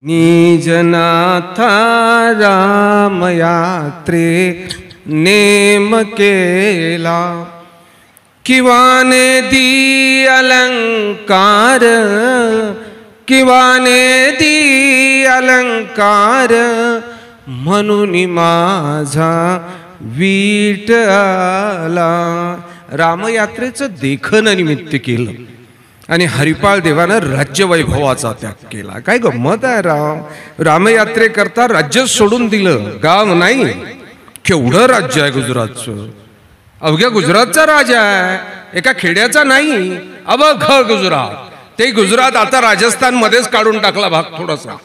निजनाथा रामयात्रे name केला, किंवा नेदी अलंकार, किंवा नेदी अलंकार, म्हणून माझा विठ्ठला. रामयात्रेचं देखण निमित्त केलं आणि हरिपाळ देवानं राज्यवैभवाचा त्याग केला. काय गंमत आहे रामयात्रे करता राज्य सोडून दिलं, गाव नाही. केवढं राज्य आहे गुजरातचं, अवघ्या गुजरातचा राजा आहे, एका खेड्याचा नाही. अवघ गुजरात, ते गुजरात आता राजस्थान मध्येच काढून टाकला भाग, थोडासा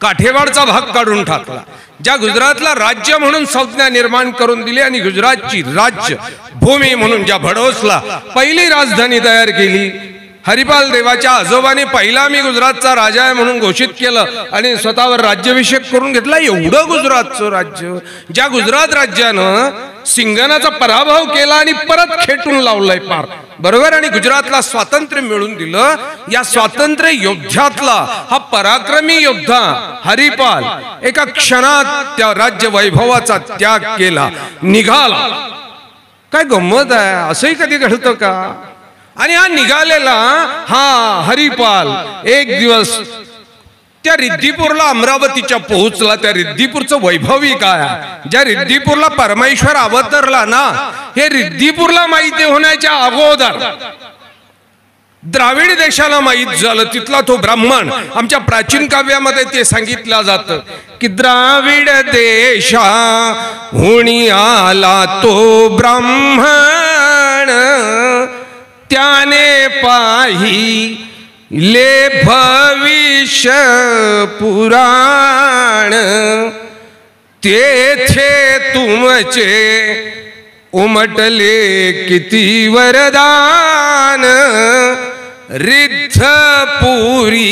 काठेवाडचा भाग काढून टाकला. ज्या गुजरातला राज्य म्हणून संज्ञा निर्माण करून दिली आणि गुजरातची राज्य भूमी म्हणून ज्या भडोसला पहिली राजधानी तयार केली. हरिपाल देवाच्या आजोबाने पहिला मी गुजरातचा राजा आहे म्हणून घोषित केलं आणि स्वतःवर राज्याभिषेक करून घेतला. एवढं गुजरातचं राज्य, ज्या गुजरात राज्यानं सिंगनाचा पराभव केला आणि परत खेटून लावलाय पार, बरोबर. आणि गुजरातला स्वातंत्र्य मिळवून दिलं. या स्वातंत्र्य योद्ध्यातला हा पराक्रमी योद्धा हरिपाल एका क्षणात त्या राज्य वैभवाचा त्याग केला, निघाला. काय गंमत आहे, असंही कधी घडतं का? आणि हा निघालेला हा हरिपाल एक दिवस त्या रिद्धिपूरला, अमरावतीच्या पोहोचला. त्या रिद्धिपूरचं वैभवी काय, ज्या रिद्धिपूरला परमेश्वर अवतरला ना, हे रिद्धिपूरला माहिती होण्याच्या अगोदर द्राविड देशाला माहित झालं. तिथला तो ब्राह्मण, आमच्या प्राचीन काव्यामध्ये ते सांगितलं जातं की द्राविड देशा हुणी आला तो ब्राह्मण, त्याने पाहिले भविष्य पुराण, तेथे तुमचे उमटले किती वरदान, रिद्धपुरी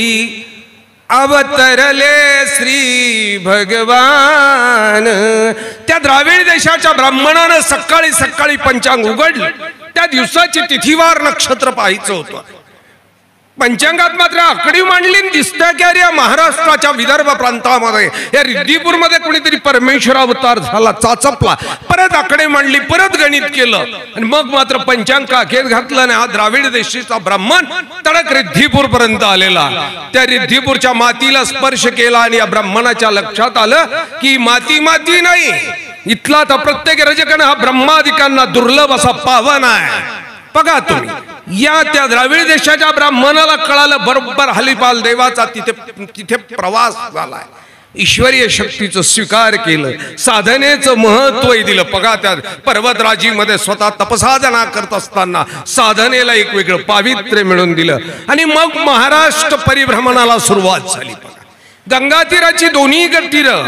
अवतरले श्री भगवान. त्या द्राविड देशाच्या ब्राह्मणानं सकाळी सकाळी पंचांग उघडलं. त्या दिवसाची तिथीवार नक्षत्र पाहायचं होतं. पंचांगात मात्र आकडी मांडली, दिसतं की अरे या महाराष्ट्राच्या विदर्भ प्रांतामध्ये या रिद्धिपूरमध्ये कुणीतरी परमेश्वर अवतार झाला, चाचपला. परत आकडे मांडली, परत गणित केलं आणि मग मात्र पंचांग काखेत घातलं. आणि हा द्राविड देशीचा ब्राह्मण तडक रिद्धिपूर पर्यंत आलेला. त्या रिद्धिपूरच्या मातीला स्पर्श केला आणि या ब्राह्मणाच्या लक्षात आलं की माती माती नाही, इथला तर प्रत्येक रजकन हा ब्रह्मादिकांना दुर्लभ असा पावन आहे. बघा तुम्ही, या त्या द्राविड देशाच्या ब्राह्मणाला कळालं बरोबर हरिपाल देवाचा तिथे प्रवास झालाय. ईश्वरीय शक्तीचं स्वीकार केलं, साधनेचं महत्व दिलं. बघा त्या पर्वतराजीमध्ये स्वतः तपसाधना करत असताना साधनेला एक वेगळं पावित्र्य मिळवून दिलं. आणि मग महाराष्ट्र परिभ्रमणाला सुरुवात झाली. बघा, गंगा तीराची दोन्ही तीरं,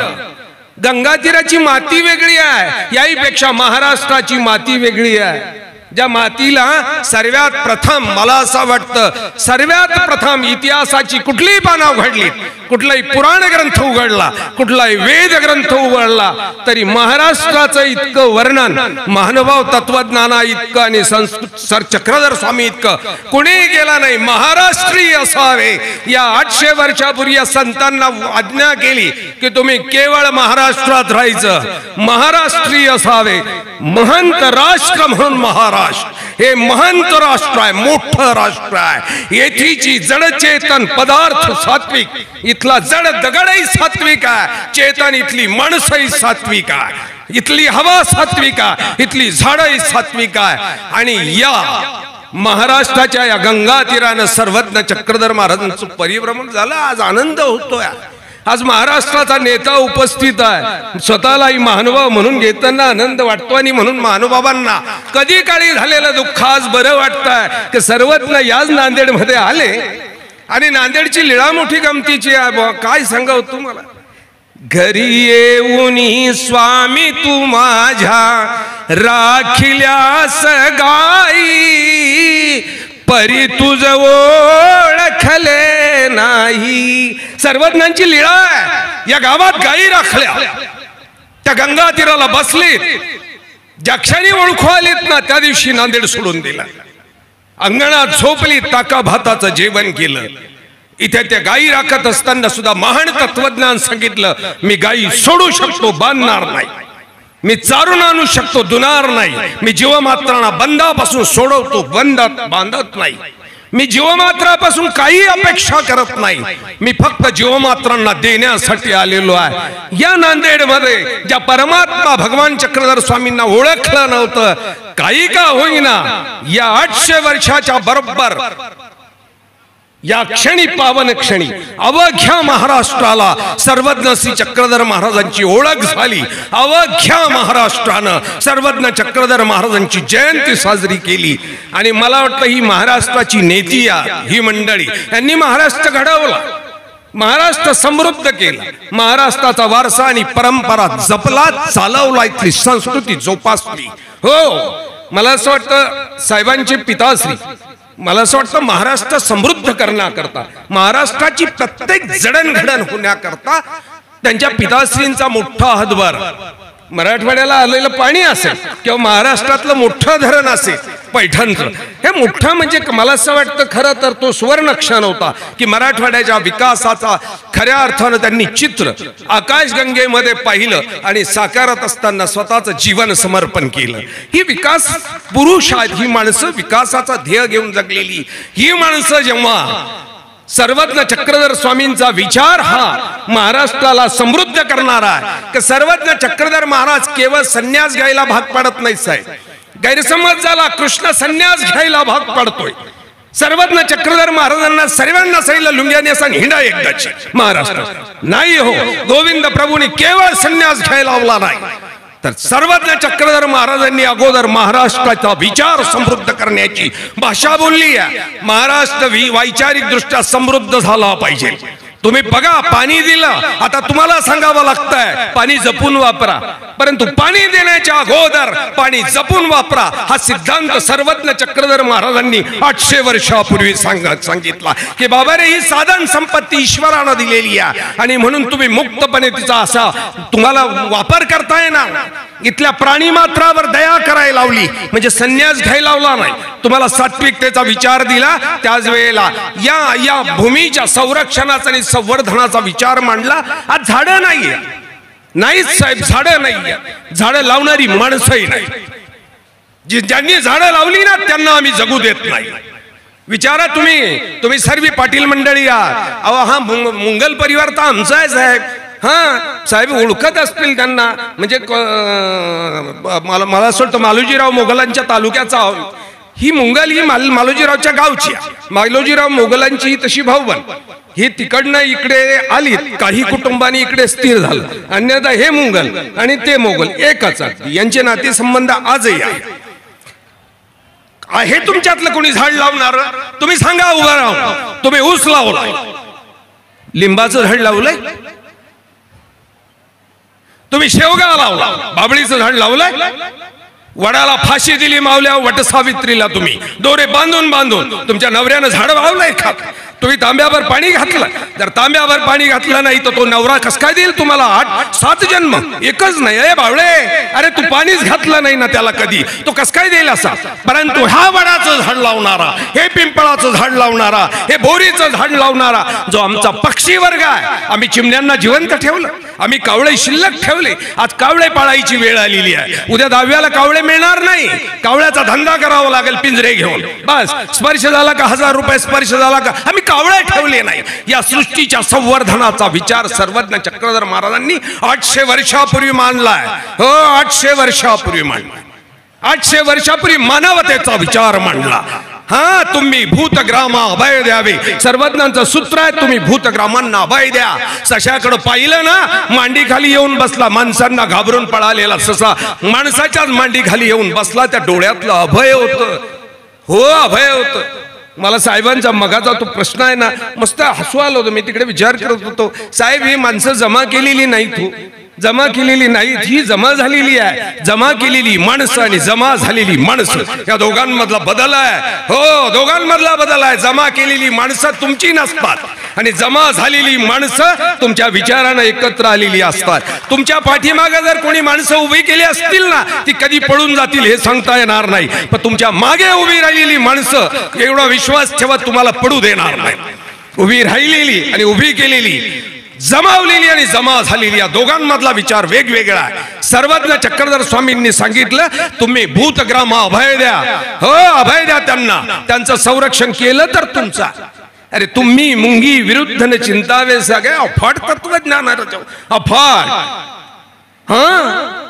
गंगा तीराची माती वेगळी आहे, याहीपेक्षा महाराष्ट्राची माती वेगळी आहे. ज्या मातीला सर्वात प्रथम, मला असं वाटतं सर्वात प्रथम इतिहासाची कुठलीही पानं उघडली, कुठलाही पुराण ग्रंथ उघडला, कुठलाही वेद ग्रंथ उघडला तरी महाराष्ट्राचं इतकं वर्णन महानुभाव तत्वज्ञाना इतकं आणि सर चक्रधर स्वामी इतकं कुणीही केला नाही. महाराष्ट्रीय असावे, या 800 वर्षापूर्वी या संतांना आज्ञा केली की तुम्ही केवळ महाराष्ट्रात राहायचं, महाराष्ट्रीय असावे. महंत राष्ट्र म्हणून महाराष्ट्र हे महंत राष्ट्र आहे, मोठं राष्ट्र आहे. येथीची जड चेतन पदार्थ सात्विक, इथला जड दगडही सात्विक आहे, चेतन इथली माणसंही सात्विक आहे, इथली हवा सात्विक आहे, इथली झाडही सात्विक आहे. आणि या महाराष्ट्राच्या या गंगा तीरानं सर्वज्ञ चक्रधर महाराजांचं परिभ्रमण झालं. आज आनंद होतोय. आज महाराष्ट्राचा नेता उपस्थित आहे, स्वतःलाही महानुभाव म्हणून घेताना आनंद वाटतो. आणि म्हणून महानुभावांना कधी काळी झालेलं दुःख आज बरं वाटतंय की सर्वज्ञ याच नांदेड मध्ये आले. आणि नांदेडची लीळा मोठी गमतीची आहे, काय सांगाव तुम्हाला. घरी येऊनी स्वामी तू माझ्या राखिल्यास गाई, परी तुझ ओळखले नाही. सर्वज्ञांची लीळा आहे. या गावात गायी राखल्या, त्या गंगा तीराला बसलीत. ज्या क्षणी ओळखू आलीत ना, त्या दिवशी नांदेड सोडून दिला. अंगणात झोपली, ताका भाताचं जेवण केलं. इथे त्या गायी राखत असताना सुद्धा महान तत्वज्ञान सांगितलं, मी गायी सोडू शकतो, बांधणार नाही. मी चारून आणू शकतो, दुनार नाही. मी जीवमात्रांना बंधापासून सोडवतो, बांधत नाही. मी जीवमात्रापासून काही अपेक्षा करत नाही. मी फक्त जीवमात्रांना देण्यासाठी आलेलो आहे. या नांदेड मध्ये ज्या परमात्मा भगवान चक्रधर स्वामींना ओळखलं नव्हतं, काही का होईना या 800 वर्षाच्या बरोबर या क्षणी, पावन क्षणी अवघ्या महाराष्ट्राला सर्वज्ञ श्री चक्रधर महाराजांची ओळख झाली. अवघ्या महाराष्ट्रानं सर्वज्ञ चक्रधर महाराजांची जयंती साजरी केली. आणि मला वाटतं ही महाराष्ट्राची नेती ही मंडळी यांनी महाराष्ट्र घडवला, महाराष्ट्र समृद्ध केला, महाराष्ट्राचा वारसा आणि परंपरा जपला, चालवला, इथली संस्कृती जोपासली. हो, मला असं वाटतं साहेबांचे पिताश्री, मला असं वाटतं महाराष्ट्र समृद्ध करण्याकरता, महाराष्ट्राची प्रत्येक जडणघडण होण्याकरता त्यांच्या पिताश्रींचा मोठा हातभार. मराठवाड्याला आलेलं पाणी असेल किंवा महाराष्ट्रातलं मोठं धरण असेल पैठणचं, हे मोठं म्हणजे मला असं वाटतं खरं तर तो सुवर्णक्षण होता की मराठवाड्याच्या विकासाचा खऱ्या अर्थानं त्यांनी चित्र आकाशगंगेमध्ये पाहिलं आणि साकारत असताना स्वतःचं जीवन समर्पण केलं. ही विकास पुरुष आहेत, ही माणसं विकासाचा ध्येय घेऊन जगलेली ही माणसं जेव्हा सर्वज्ञ चक्रधर स्वामींचा विचार हा महाराष्ट्राला समृद्ध करणारा आहे की सर्वज्ञ चक्रधर महाराज केवळ संन्यास घ्यायला भाग पडत नाही. साहेब, गैरसमज झाला, कृष्ण संन्यास घ्यायला भाग पडतोय. सर्वज्ञ चक्रधर महाराजांना सर्वांना सांगितलं लुंग्याने असा हिंडा एकदाची महाराष्ट्रात नाही. हो, गोविंद प्रभूंनी केवळ संन्यास घ्यायला लावला नाही, तर सर्वज्ञ चक्रधर महाराजांनी अगोदर महाराष्ट्राचा विचार समृद्ध करण्याची भाषा बोलली आहे. महाराष्ट्र वैचारिक दृष्ट्या समृद्ध झाला पाहिजे. तुम्ही बघा, पाणी दिलं, आता तुम्हाला सांगावं लागतंय पाणी जपून वापरा, परंतु पाणी देण्याच्या अगोदर पाणी जपून वापरा हा सिद्धांत सर्वज्ञ चक्रधर महाराजांनी 800 वर्षापूर्वी सांगितला की बाबा रे, ही साधन संपत्ती ईश्वरानं दिलेली आहे आणि म्हणून तुम्ही मुक्तपणे तिचा असा तुम्हाला वापर करता येणार. इथल्या प्राणी मात्रावर दया करायला लावली म्हणजे संन्यास घ्यायला लावला नाही, तुम्हाला सात्विकतेचा विचार दिला. त्याच वेळेला या भूमीच्या संरक्षणाचा आणि संवर्धनाचा विचार मांडला. आज झाडं नाहीये, नाहीच साहेब, झाडं नाहीये, झाडं लावणारी माणसंही नाही. ज्यांनी झाडं लावली ना त्यांना आम्ही जगू देत नाही. विचारा तुम्ही सर्व पाटील मंडळी आहात. अहो, हा मुंगल परिवार तर आमचा आहे साहेब. हा साहेब ओळखत असतील त्यांना, म्हणजे मला असं वाटतं मालोजीराव मोगलांच्या तालुक्याचा ही मुंगल, ही मालोजीरावच्या गावची. मालोजीराव मोगलांची तशी भाऊबन ही तिकडनं इकडे आली, काही कुटुंबांनी इकडे स्थिर झालं, अन्यथा हे मुंगल आणि ते मोगल एकच. यांचे नातेसंबंध आजही आहे. तुमच्यातलं कोणी झाड लावणार तुम्ही सांगा, उभा राहून. तुम्ही ऊस लावलाय, लिंबाचं झाड लावलंय, तुम्ही शेवगा लावला, बाबळीचं झाड लावलंय, वडाला फाशी दिली मावल्या वटसावित्रीला तुम्ही दोरे बांधून तुमच्या नवऱ्यानं झाड वावलंय का? तुम्ही तांब्यावर पाणी घातलं, जर तांब्यावर पाणी घातलं नाही तर तो नवरा कस काय देईल तुम्हाला? 8-7 जन्म एकच नाही. अरे बावळे, अरे तू पाणीच घातलं नाही ना त्याला कधी, तो कस काय देईल असा? परंतु हा वडाचं झाड लावणारा, हे पिंपळाचं झाड लावणारा, हे बोरीचं झाड लावणारा जो आमचा पक्षी वर्ग आहे, आम्ही चिमण्यांना जिवंत ठेवलं, आम्ही कावळे शिल्लक ठेवले. आज कावळे पाळायची वेळ आलेली आहे. उद्या 10व्याला कावळे मिळणार नाही, कावळ्याचा धंदा करावा लागेल पिंजरे घेऊन. बस स्पर्श झाला का 1000 रुपये, स्पर्श झाला का, आम्ही कावळे ठेवले नाही. या सृष्टीच्या संवर्धनाचा विचार सर्वज्ञ चक्रधर महाराजांनी 800 वर्षापूर्वी मांडलाय. हो, 800 वर्षापूर्वी मांडला, 800 वर्षापूर्वी मानवतेचा विचार मांडला. हा, तुम्ही भूतग्रामा अभय द्यावे, सर्वज्ञांचं सूत्र आहे, तुम्ही भूतग्रामांना अभय द्या. सशाकडे पाहिलं ना, मांडी खाली येऊन बसला, माणसांना घाबरून पळालेला ससा माणसाच्याच मांडी खाली येऊन बसला. त्या डोळ्यातलं अभय होतं. हो, अभय होतं. मला साहेबांचा मगाचा तो प्रश्न आहे ना, मस्त हसू आलं होतं. मी तिकडे विचार करत होतो, साहेब ही माणसं जमा केलेली नाही, तू जमा केलेली नाही, ही जमा झालेली आहे. जमा केलेली माणसं आणि जमा झालेली माणसं या दोघांमधला बदल आहे. हो, दोघांमधला बदल आहे. जमा केलेली माणसं तुमची नसतात आणि जमा झालेली माणसं तुमच्या विचारानं एकत्र आलेली असतात. तुमच्या पाठीमागे जर कोणी माणसं उभी केली असतील ना, ती कधी पळून जातील हे सांगता येणार नाही, पण तुमच्या मागे उभी राहिलेली माणसं एवढा विश्वास ठेवत तुम्हाला पडू देणार नाही. उभी राहिलेली आणि उभी केलेली, जमावलेली आणि जमा झालेली, या दोघांमधला विचार वेगवेगळा आहे. सर्वज्ञ चक्रधर स्वामींनी सांगितलं, तुम्ही भूतग्रामा अभय द्या, हो अभय द्या त्यांना, त्यांचं संरक्षण केलं तर तुमचा. अरे तुम्ही मुंगी विरुद्ध न चिंतावे सगळे अफाट तत्वज्ञान, अफाट.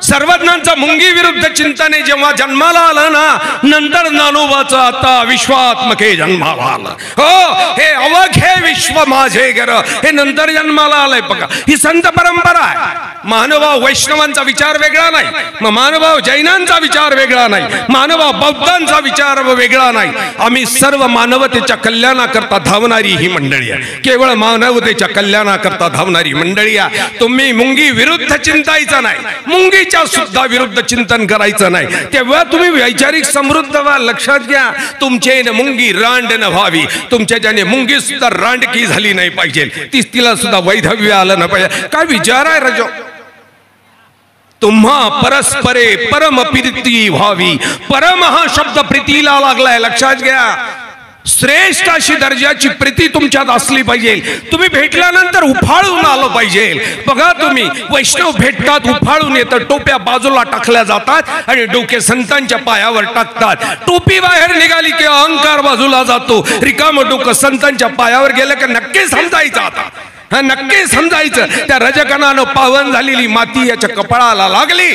सर्वज्ञांचा मुंगी विरुद्ध चिंतने जेव्हा जन्माला आलं ना, नंतर ज्ञानोबाचं आता विश्वात्मके जन्माला आलं. हो, हे अवघे विश्व माझे घर, हे नंतर जन्माला आलंय. बघा, ही संत परंपरा आहे. महानुभाव वैष्णवांचा विचार वेगळा नाही, महानुभाव जैनांचा विचार वेगळा नाही, महानुभाव बौद्धांचा विचार वेगळा नाही. आम्ही सर्व मानवतेच्या कल्याणाकरता धावणारी ही मंडळी आहे, केवळ मानवतेच्या कल्याणाकरता धावणारी मंडळी आहे. तुम्ही मुंगी विरुद्ध चिंतायचं नाही, मुंगीच्या सुद्धा विरुद्ध चिंतन करायचं नाही, तेव्हा तुम्ही वैचारिक समृद्ध व्हा. लक्षात घ्या, तुमचे मुंगी रांड न व्हावी, तुमच्या ज्याने मुंगी सुद्धा रांडकी झाली नाही पाहिजे, तिला सुद्धा वैधव्य आलं न पाहिजे. काय विचार आहे रजो? तुम्हा परस्परे परम प्रीती व्हावी. परम हा शब्द प्रीतीला लागलाय. लक्षात घ्या, श्रेष्ठ अशी दर्जाची प्रीती तुमच्यात असली पाहिजे. तुम्ही भेटल्यानंतर उफाळून आलं पाहिजे. बघा, तुम्ही वैष्णव भेटतात, उफाळून येतं, टोप्या बाजूला टाकल्या जातात आणि डोके संतांच्या पायावर टाकतात. टोपी बाहेर निघाली की अहंकार बाजूला जातो, रिकाम डोकं संतांच्या पायावर गेलं की नक्की समजायचं. आता हा नक्की समजायचं, त्या रजकणानं पावन झालेली माती याच्या कपाळाला लागली.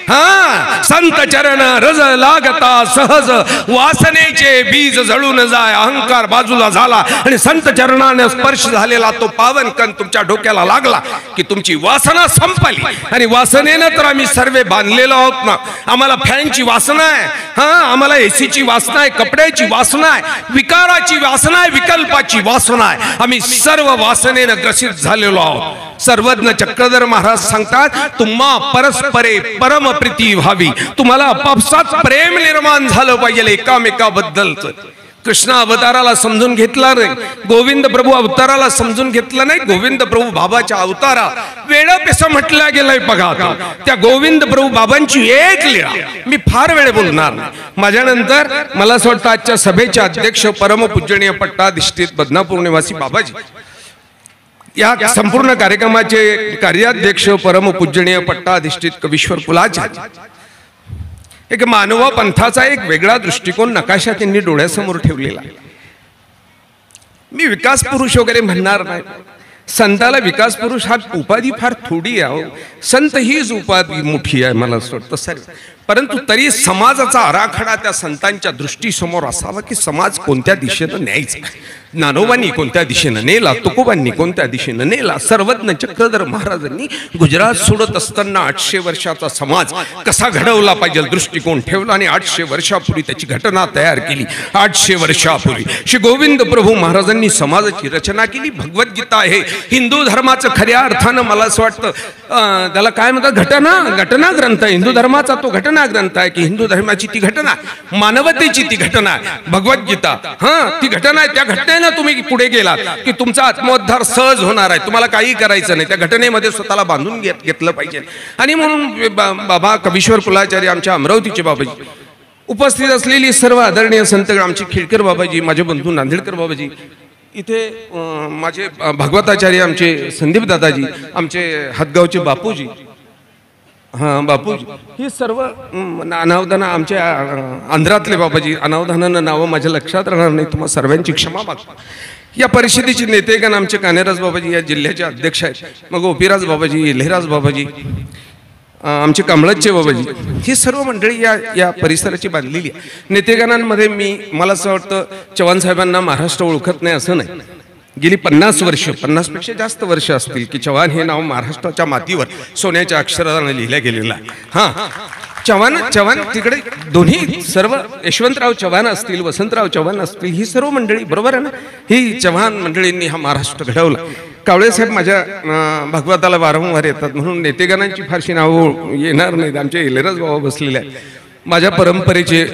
हा, संत चरण रज लागता सहज वासनेचे बीज जळून जाय, अहंकार बाजूला झाला आणि संत चरणाने स्पर्श झालेला तो पावन कण तुमच्या डोक्याला लागला की तुमची वासना संपली. आणि वासनेनं तर आम्ही सर्व बांधलेलो आहोत ना. आम्हाला फॅनची वासना आहे, हा आम्हाला एसीची वासना आहे, कपड्याची वासना आहे, विकाराची वासना आहे, विकल्पाची वासना आहे. आम्ही सर्व वासनेनं ग्रसित झालेलो आहोत. सर्वज्ञ चक्रधर महाराज सांगतात, तुम्हा परस्परे परम प्रीती व्हावी. तुम्हाला आपापसात प्रेम निर्माण झालं पाहिजे एकामेकाबद्दलच. कृष्ण अवताराला समजून घेतला नाही, गोविंद प्रभू अवताराला समजून घेतलं नाही. गोविंद प्रभू बाबाच्या अवतारा वेळ कसं म्हटलं गेलंय बघा. त्या गोविंद प्रभू बाबांची एक लीळा मी फार वेळ बोलणार नाही. माझ्यानंतर मला असं वाटतं आजच्या सभेचे अध्यक्ष परमपूजनीय पट्टाधिष्ठित बदनापूर निवासी बाबाजी, या संपूर्ण कार्यक्रमाचे कार्याध्यक्ष परमपूजनीय पट्टाधिष्ठित कवीश्वर कुलाचार्य, एक मानव पंथाचा एक वेगळा दृष्टिकोन नकाशा त्यांनी डोळ्यासमोर ठेवलेला. मी विकास पुरुष वगैरे म्हणणार नाही. संताला विकास पुरुष हा उपाधी फार थोडी आहे. संत हीच उपाधी मोठी आहे मला असं वाटतं सर. परंतु तरी समाजाचा आराखडा त्या संतांच्या दृष्टीसमोर असावा की समाज कोणत्या दिशेनं न्यायचा. ज्ञानोबांनी कोणत्या दिशेनं नेला, तुकोबांनी कोणत्या दिशेनं नेला. सर्वज्ञ चक्रधर महाराजांनी गुजरात सोडत असताना 800 वर्षाचा समाज कसा घडवला पाहिजे दृष्टिकोन ठेवला आणि 800 वर्षापूर्वी त्याची घटना तयार केली. 800 वर्षापूर्वी श्री गोविंद प्रभू महाराजांनी समाजाची रचना केली. भगवद्गीता आहे हिंदू धर्माचं खऱ्या अर्थानं मला असं वाटतं त्याला काय म्हणतात, घटना ग्रंथ आहे. हिंदू धर्माचा तो घटना ग्रंथ आहे की हिंदू धर्माची ती घटना, मानवतेची ती घटना आहे भगवद्गीता. ती घटना आहे. त्या घटनेनं तुम्ही पुढे गेलात की तुमचा आत्मोद्धार सहज होणार आहे. तुम्हाला काही करायचं नाही, त्या घटनेमध्ये स्वतःला बांधून घेतलं पाहिजे. आणि म्हणून बाबा कवीश्वर कुलाचार्य आमच्या अमरावतीचे बाबाजी, उपस्थित असलेली सर्व आदरणीय संत, आमचे खिळकर बाबाजी, माझे बंधू नांदेडकर बाबाजी, इथे माझे भागवताचार्य आमचे संदीप दादाजी, आमचे हातगावचे बापूजी, बापूजी, ही सर्व अनावधान आमच्या आंध्रातले बाबाजी, अनावधानानं नावं माझ्या लक्षात राहणार नाही, तुम्हाला सर्वांची क्षमा मागतो. या परिषदेचे नेतेगण आमचे कानेराज बाबाजी या जिल्ह्याचे अध्यक्ष आहेत, मग ओपीराज बाबाजी, लेहराज बाबाजी, आमचे कमळाचे बाबाजी, ही सर्व मंडळी या परिसराची बांधलेली आहे. नेतेगणांमध्ये मला असं वाटतं चव्हाण साहेबांना महाराष्ट्र ओळखत नाही असं नाही. गेली 50 वर्ष, 50पेक्षा जास्त वर्ष असतील की चव्हाण हे नाव महाराष्ट्राच्या मातीवर सोन्याच्या अक्षराने लिहिल्या गेलेलं आहे. चव्हाण तिकडे दोन्ही सर्व यशवंतराव चव्हाण असतील, वसंतराव चव्हाण असतील, ही सर्व मंडळी बरोबर आहे ना, ही चव्हाण मंडळींनी हा महाराष्ट्र घडवला. कावळे साहेब माझ्या भागवताला वारंवार येतात म्हणून नेतेगणांची फारशी नावं येणार नाहीत. आमचे इलेराज बाबा बसलेले आहेत माझ्या परंपरेचे.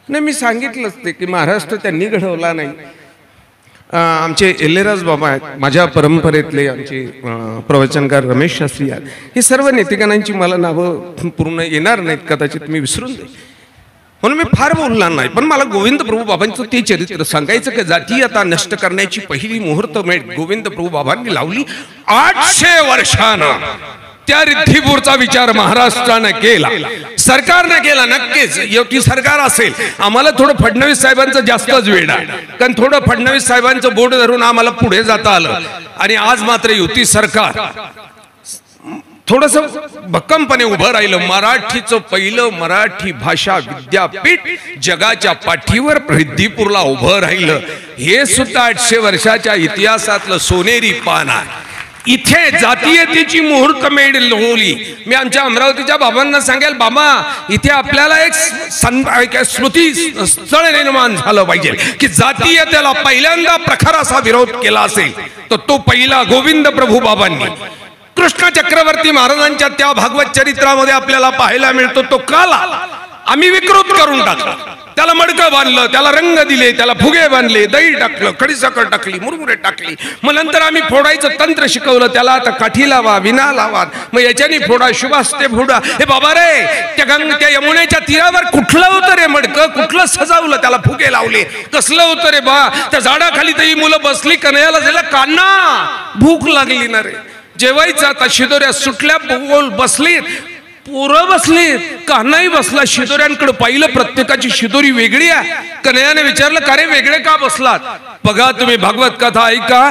नाही, मी सांगितलंच ते की महाराष्ट्र त्यांनी घडवला नाही. आमचे एल्लेराज बाबा आहेत, माझ्या परंपरेतले आमचे प्रवचनकार रमेश शास्त्री आहेत. हे सर्व नेतेगणांची मला नावं पूर्ण येणार नाहीत, कदाचित मी विसरून जाईल. म्हणून मी फार बोलणार नाही, पण मला गोविंद प्रभू बाबांचं ते चरित्र सांगायचं की जातीयता नष्ट करण्याची पहिली मुहूर्तमेढ गोविंद प्रभू बाबांनी लावली 800 वर्षानं. त्या रिद्धिपूरचा विचार महाराष्ट्राने केला, सरकारने केला. नक्कीच युती सरकार असेल, आम्हाला थोडं फडणवीस साहेबांचं जास्तच वेळ आहे, कारण थोडं फडणवीस साहेबांचं बोट धरून आम्हाला पुढे जाता आलं. आणि आज मात्र युती सरकार थोडस भक्कमपणे उभं राहिलं. मराठीचं पहिलं मराठी भाषा विद्यापीठ जगाच्या पाठीवर रिद्धिपूरला उभं राहिलं. हे सुद्धा 800 वर्षाच्या इतिहासातलं सोनेरी पान आहे. इथे जातीयतेची मुहूर्तमेढ लोळली. मी आमच्या अमरावतीच्या बाबांना सांगेल, बाबा इथे आपल्याला एक स्मृती स्थळ निर्माण झालं पाहिजे की जातीयतेला पहिल्यांदा प्रखर असा विरोध केला असेल तर तो पहिला गोविंद प्रभू बाबांनी. कृष्ण चक्रवर्ती महाराजांच्या त्या भागवत चरित्रामध्ये आपल्याला पाहायला मिळतो तो काला आम्ही विकृत करून टाकला. त्याला मडकं बांधलं, त्याला रंग दिले, त्याला फुगे बांधले, दही टाकलं, खडीसाखर टाकली, मुरमुरे टाकली. मग नंतर आम्ही फोडायचं तंत्र शिकवलं त्याला. आता काठी लावा, विना लावा, मग याच्यानी फोडा, शुभास्ते फोडा. हे बाबा रे, त्या यमुनेच्या तीरावर कुठलं होतं रे मडकं, कुठलं सजावलं, त्याला फुगे लावले, कसलं होतं रे बा. त्या झाडाखाली तरी मुलं बसली, कन्हैयाला झालं कान्हा भूक लागली ना रे, जेवायचं. आता शिदोऱ्या सुटल्या, बसलीत, पोरं बसलीत, कान्हाही बसला. शिदोऱ्यांकडे पाहिलं, प्रत्येकाची शिदोरी वेगळी आहे. कन्हैयाने विचारलं, का रे वेगळे का बसलात? बघा तुम्ही भागवत कथा ऐका.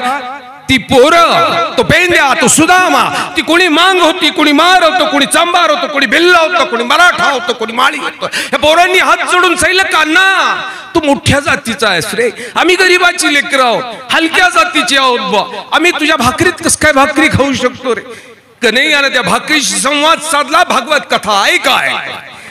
ती पोरं, तो पेंद्या, तो सुदामा, ती कोणी मांग होती, कोणी मार होतो, कोणी चांबार होतो, कोणी बिल्ला होतो, कोणी मराठा होतो, कोणी माळी होतो. या पोरांनी हात जोडून सांगितलं, कान्हा तू मोठ्या जातीचा आहेस रे, आम्ही गरीबाची लेकरं आहोत, हलक्या जातीची आहोत बा. आम्ही तुझ्या भाकरीत कस काय भाकरी खाऊ शकतो रे? कन्हैयाने त्या भाकरीशी संवाद साधला. भागवत कथा ऐकाय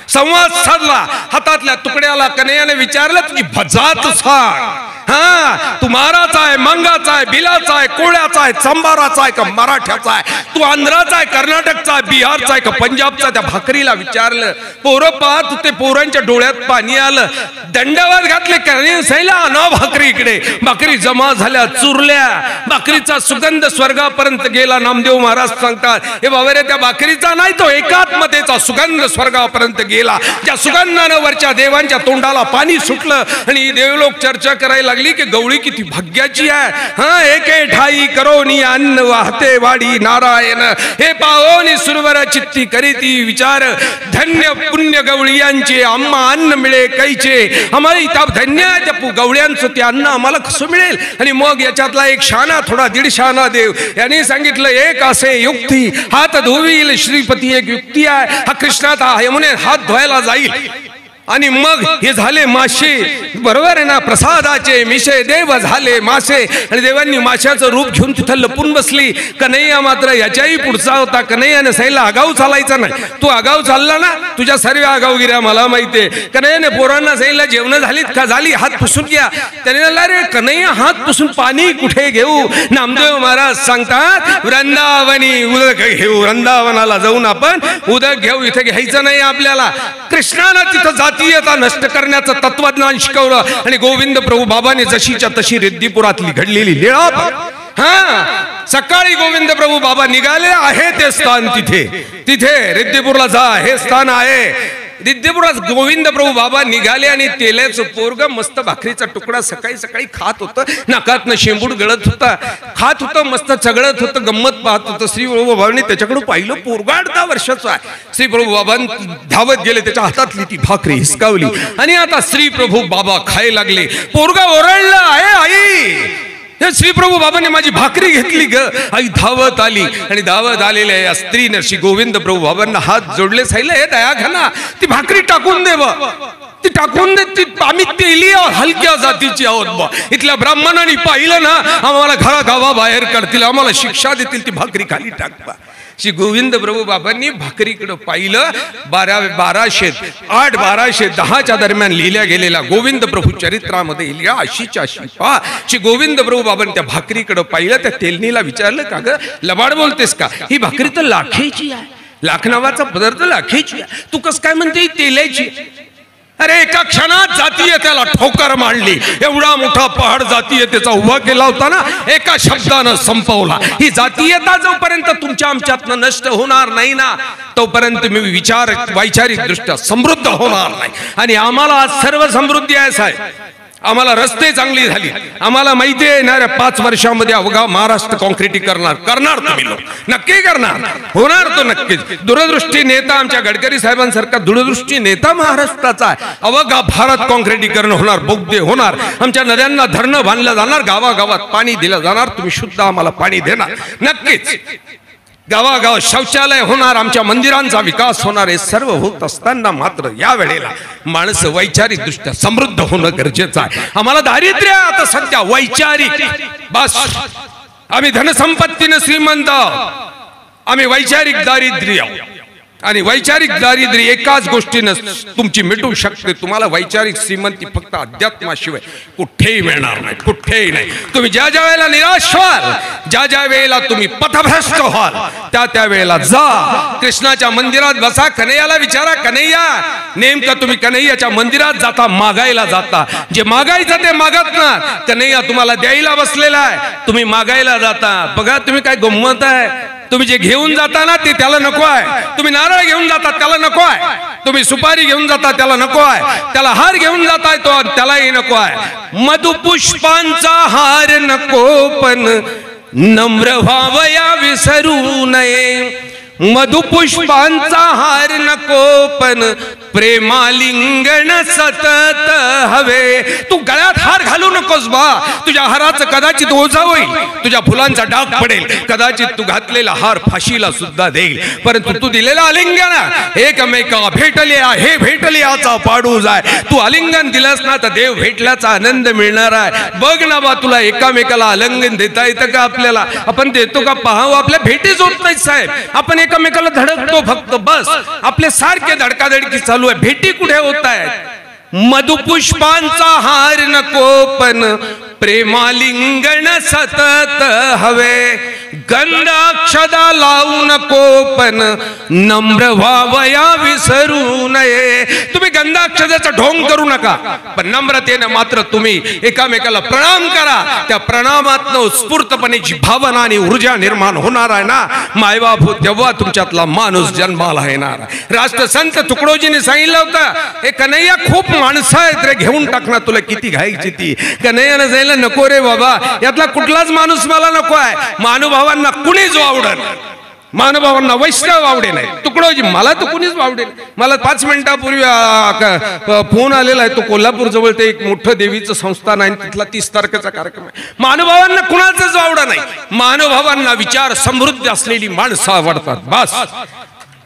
संवाद साधला. हातातल्या तुकड्याला कन्हैयाने विचारलं, तुझी भजात सांग. हा, तू माराचा आहे, मंगाचा आहे, बिलाचा आहे, कोळ्याचा आहे, चांबाराचा आहे का मराठ्याचा आहे? तू आंध्राचा आहे, कर्नाटकचा आहे, बिहारचा आहे का पंजाबचा? त्या भाकरीला विचारलं. पोरं पाहत ते पोरांच्या डोळ्यात पाणी आलं. दंडावर घातले. कन्हैया सांगितलं, आणा भाकरी इकडे. भाकरी जमा झाल्या, चुरल्या. भाकरीचा सुगंध स्वर्गापर्यंत गेला. नामदेव महाराज सांगतात, हे बाबा रे, त्या भाकरीचा नाही, तो एकात्मतेचा सुगंध स्वर्गापर्यंत गेला. ज्या सुगंधानं वरच्या देवांच्या तोंडाला पाणी सुटलं आणि देवलोक चर्चा करायला की गवळी किती भाग्याची आहे. हा, एके ठाई करोनी अन्न वाहते वाडी नारायण, हे पाहोनी सुरवर चित्ती करीती विचार. धन्य पुण्य गवळियांचे, आम्हा अन्न मिळे कैचे. आम्हाला इथं धन्य आहे त्या गवळ्यांचं, ते अन्न आम्हाला कसं मिळेल? आणि मग याच्यातला एक शाना, थोडा दीड शाना देव यांनी सांगितलं, एक असे युक्ती, हात धुवील श्रीपती. एक युक्ती आहे, हा कृष्णाचा यमुने हात धुवायला जाईल आणि मग हे झाले मासे, बरोबर आहे ना, प्रसादाचे मिशे देव झाले मासे. आणि देवांनी माशाचं रूप घेऊन तिथं लपून बसली. कन्हैया मात्र याच्याही पुढचा होता. कन्हैयाने सांगितलं, आगाऊ चालायचा नाही, तू आगाऊ चालला ना, तुझ्या सर्व आगाऊगिऱ्या मला माहितीये. कन्हैयाने पोरांना सांगितलं, जेवण झालीत का? झाली, हात पुसून घ्या. त्याने म्हणला, रे कन्हैया, हात पुसून पाणी कुठे घेऊ? नामदेव महाराज सांगतात, वृंदावनी उदक घेऊ. वृंदावनाला जाऊन आपण उदक घेऊ, इथे घ्यायचं नाही आपल्याला. कृष्णानं तिथं जातीयता नष्ट करण्याचं तत्वज्ञान शिकवलं. आणि गोविंद प्रभू बाबाने जशीच्या तशी रिद्धिपुरातली घडलेली लीळा. हा, सकाळी गोविंद प्रभू बाबा निघाले, आहे ते स्थान तिथे, तिथे रिद्धिपूरला जा, हे स्थान आहे. रिद्धिपुरात गोविंद प्रभू बाबा निघाले आणि तेलाचं पोरग मस्त भाकरीचा तुकडा सकाळी सकाळी खात होतं. नाकातनं शेंबूड गळत होता, खात होतं, मस्त चगळत होतं, गंमत पाहत होतं. श्री प्रभू बाबांनी त्याच्याकडे पाहिलं, पोरगा 18 वर्षाचा आहे. श्री प्रभू बाबा धावत गेले, त्याच्या हातातली ती भाकरी हिसकावली आणि आता श्री प्रभू बाबा खायला लागले. पोरगा ओरडला, आहे आई, श्री प्रभू बाबांनी माझी भाकरी घेतली ग. आई धावत आली आणि धावत आलेल्या या स्त्रीने श्री गोविंद प्रभू बाबांना हात जोडले. सांगितलं, हे दयाघना, ती भाकरी टाकून दे बा, ती टाकून दे. ती आम्ही तेली हलक्या जातीची आहोत बा. इथल्या ब्राह्मणांनी पाहिलं ना, आम्हाला घरा गावा बाहेर करतील, आम्हाला शिक्षा देतील, ती भाकरी खाली टाकवा. श्री गोविंद प्रभू बाबांनी भाकरीकडे पाहिलं. 1210 दरम्यान लिहिल्या गेलेल्या गोविंद प्रभू चरित्रामध्ये लिहिल्या अशीच्या अशी पहा. श्री गोविंद प्रभू बाबांनी त्या भाकरीकडे पाहिलं. त्या तेलनीला विचारलं, का ग लबाड बोलतेस का? ही भाकरी तर लाखेची आहे, लाख नावाचा पदार्थ लाखेची आहे, तू कस काय म्हणते ही तेलाची? अरे एका क्षणात जातीयतेला ठोकर मांडली, एवढा मोठा पहाड जातीयतेचा उभा केला होता ना, एका शब्दानं संपवला. ही जातीयता जोपर्यंत तुमच्या आमच्यातनं नष्ट होणार नाही ना, तोपर्यंत मी वैचारिक दृष्ट्या समृद्ध होणार नाही. आणि आम्हाला आज सर्व समृद्धी आहे साहेब. आम्हाला रस्ते चांगली झाली, आम्हाला माहिती आहे येणाऱ्या 5 वर्षांमध्ये अवघा महाराष्ट्र कॉन्क्रिटीकरण करणार तुम्ही लोक, नक्की करणार, होणार तो नक्कीच. दूरदृष्टी नेता आमच्या गडकरी साहेबांसारखा दूरदृष्टी नेता महाराष्ट्राचा आहे. अवघा भारत कॉन्क्रिटीकरण होणार, बोगदे होणार, आमच्या नद्यांना धरणं बांधलं जाणार, गावागावात पाणी दिलं जाणार, तुम्ही शुद्ध आम्हाला पाणी देणार नक्कीच. गावागाव शौचालय होणार, आमच्या मंदिरांचा विकास होणार. हे सर्व होत असताना मात्र या वेळेला माणसं वैचारिक दृष्ट्या समृद्ध होणं गरजेचं आहे. आम्हाला दारिद्र्य आता सध्या वैचारिक, बस आम्ही धनसंपत्तीने श्रीमंत, आम्ही वैचारिक दारिद्र्य. आणि वैचारिक दारिद्र्य एकाच गोष्टीनं तुमची मिटू शकते. तुम्हाला वैचारिक श्रीमंती फक्त अध्यात्माशिवाय कुठेही मिळणार नाही, कुठेही नाही. तुम्ही ज्या ज्या वेळेला निराश व्हाल, ज्या ज्या वेळेला तुम्ही पथभ्रष्ट व्हाल, त्या वेळेला जा कृष्णाच्या मंदिरात बसा, कन्हैयाला विचारा, कन्हैया नेमकं तुम्ही कन्हैयाच्या मंदिरात जाता मागायला जाता, जे मागायचं ते मागत ना, कन्हैया तुम्हाला द्यायला बसलेला आहे, तुम्ही मागायला जाता. बघा तुम्ही काय गंमत आहे, तुम्ही जे घेऊन जाता ना ते त्याला नको आहे. तुम्ही नारळ घेऊन जाता त्याला नको आहे, तुम्ही सुपारी घेऊन जाता त्याला नको आहे, त्याला हार घेऊन जाताय तो त्यालाही नको आहे. मधुपुष्पांचा हार नको पण नम्र व्हावया विसरू नये. मधुपुष्पांचा हार नको पण प्रेमालिंगण सतत हवे. तू गळ्यात हार घालू नकोस बा, तुझ्या हाराचं कदाचित ओझं होईल, तुझ्या फुलांचा डाग पडेल, कदाचित तू घातलेला हार फाशीला सुद्धा देईल, परंतु तू दिलेला आलिंगन एकमेका भेटल्या हे भेटल्याचा पाडू जाय. तू आलिंगन दिलंस ना तर देव भेटल्याचा आनंद मिळणार आहे. बघ ना बा, तुला एकामेकाला आलिंगन देता येतं का आपल्याला? आपण देतो का पाहावं? आपल्या भेटीच होत नाही साहेब, आपण एकामेकाला धडकतो फक्त, बस आपले सारखे धडकाधडकी चालू आहे, भेटी कुठे होत आहेत? मधुपुष्पांचा हार नको पण प्रेमालिंगण सतत हवे. गंधाक्षदा लावू नको पण नम्र व्हावया विसरू नये. तुम्ही गंधाक्षदाचा ढोंग करू नका, पण नम्रतेने मात्र तुम्ही एकामेकाला प्रणाम करा. त्या प्रणामातनं उत्स्फूर्तपणे जी भावना आणि ऊर्जा निर्माण होणार आहे ना, मायबाप हो तेव्हा तुमच्यातला माणूस जन्माला येणार. राष्ट्रसंत तुकडोजीने सांगितलं होतं, हे कन्हैया खूप माणसं आहेत रे, घेऊन टाक ना, तुला किती घायची ती. कन्हैयाने सांगितलं नको रे बाबा, यातला कुठलाच माणूस मला नको आहे. महानुभावांना कुणीच वावडेल, महानुभावांना वैष्णव आवडे नाही. तुकडोजी मला तर कुणीच वावडेल. मला 5 मिनिटापूर्वी फोन आलेला आहे, तो कोल्हापूर जवळ ते एक मोठं देवीचं संस्थान आहे, तिथला 30 तारखेचा कार्यक्रम आहे. महानुभावांना कुणाचंच वावडा नाही. महानुभावांना विचार समृद्ध असलेली माणसं आवडतात, बस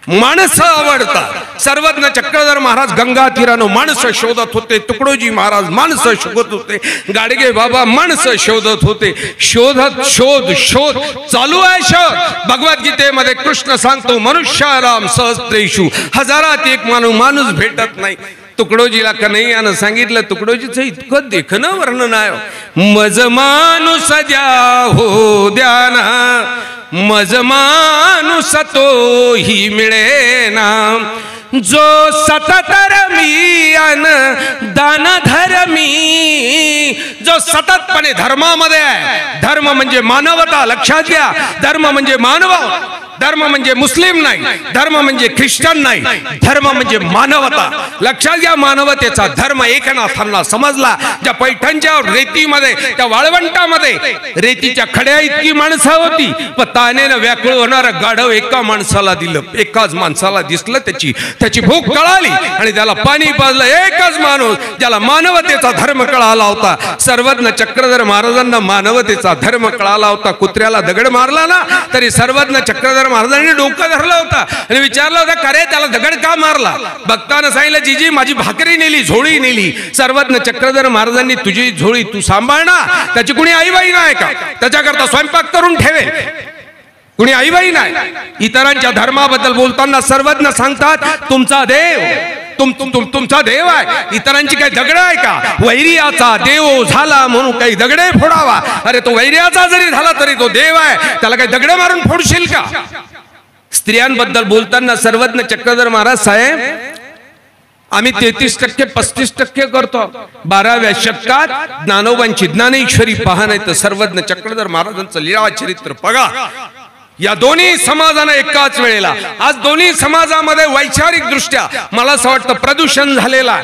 माणसं आवडतात. सर्वज्ञ चक्रधर महाराज गंगा तीरानं माणसं शोधत होते, तुकडोजी महाराज माणसं शोधत होते, गाडगे बाबा माणसं शोधत होते. शोधत शोध शोध चालू आहे शोध. भगवद्गीतेमध्ये कृष्ण सांगतो, मनुष्याराम सहस्रेषु, हजारात एक माणूस भेटत नाही. तुकडोजीला कन्हैयानं सांगितलं, तुकडोजीचं इतकं देखणं वर्णन आहे, मज माणूस द्या हो द्याना, मज माणूस तो ही मिळेना, जो सतत रमी अन दान धर्मी. जो सततपणे धर्मामध्ये आहे, धर्म म्हणजे मानवता, लक्षात घ्या. धर्म म्हणजे मानव, धर्म म्हणजे मुस्लिम नाही, धर्म म्हणजे ख्रिश्चन नाही, धर्म म्हणजे मानवता. लक्षात घ्या, मानवतेचा धर्म एकनाथांना समजला. ज्या पैठणच्या रेतीमध्ये, त्या वाळवंटामध्ये रेतीच्या खड्या इतकी माणसं होती, पण तानेनं व्याकुळ होणारं गाढव एका माणसाला दिलं, एकाच माणसाला दिसलं, त्याची भूक कळाली आणि त्याला पाणी पाजलं. एकच माणूस ज्याला मानवतेचा धर्म कळाला होता. सर्वज्ञ चक्रधर महाराजांना मानवतेचा धर्म कळाला होता. कुत्र्याला दगड मारला ना तरी सर्वज्ञ चक्रधर महाराजांनी डोकं धरलं होतं आणि विचारलं होतं, का रे त्याला दगड का मारला? भक्तानं सांगितलं, जीजी माझी भाकरी नेली, झोळी नेली. सर्वज्ञ चक्रधर महाराजांनी, तुझी झोळी तू सांभाळ ना, त्याची कुणी आईबाई नाही का? त्याच्याकरता स्वयंपाक करून ठेवे, कुणी आईबाई नाही. इतरांच्या धर्माबद्दल बोलताना सर्वज्ञ सांगतात, तुमचा देव तुमचा देव आहे, इतरांची काही दगड आहे का? वैर्याचा देव झाला म्हणून काही दगडे फोडावा. अरे तो वैर्याचा जरी झाला तरी तो देव आहे, त्याला काही दगड मारून फोडशील का? स्त्रियांबद्दल बोलताना सर्वज्ञ चक्रधर महाराज साहेब, आम्ही 33% 35% करतो. 12व्या शतकात ज्ञानोबांची ज्ञानेश्वरी पहा, नाही तर सर्वज्ञ चक्रधर महाराजांचं लीळा चरित्र बघा. या दोन्ही समाजांना एकाच वेळेला, आज दोन्ही समाजामध्ये वैचारिक दृष्ट्या मला असं वाटतं प्रदूषण झालेला.